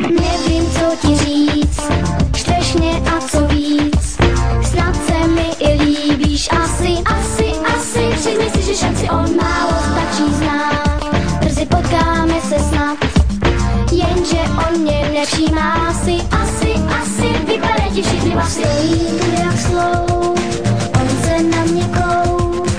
Nevím, co ti říct, štveš mě a co víc. Snad se mi i líbíš, asi. Přijmi si, že šanci on málo stačí znát. Brzy potkáme se snad, jenže on mě nevšímá si. Asi, vypadá ti všichni vlasy. Stojí jak slou, on se na mě koup.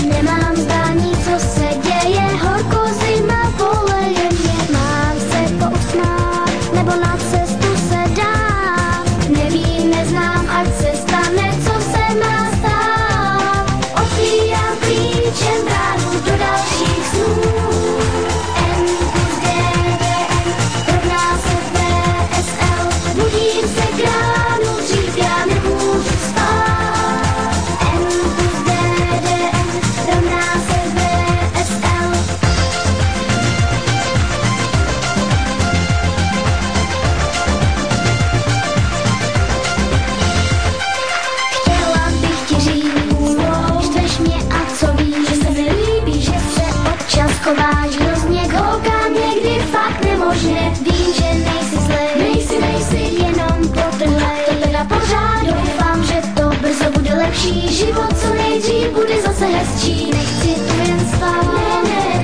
Nemám zdání, co se děje, horko zima poleje mě. Mám se pousmát, nebo na cestu se dát. Nevím, neznám, ať se stane, co se má stát. Otvírám klíčem bránu do dalších snů. N plus GDN rovná se VSL. Budím se k ránu, dřív já nemůžu spát. N plus GDN rovná se VSL. Chtěla bych ti říct, štveš mě a co víš, že se mi líbí, že se občas chováš hrozně, koukám někdy fakt nemožně. Vím, že nejsi zlej, nejsi jenom potrhlej. To teda pořád doufám, že to brzo bude lepší. Život co nejdřív bude zase hezčí. Nechci tu jen spát, ne,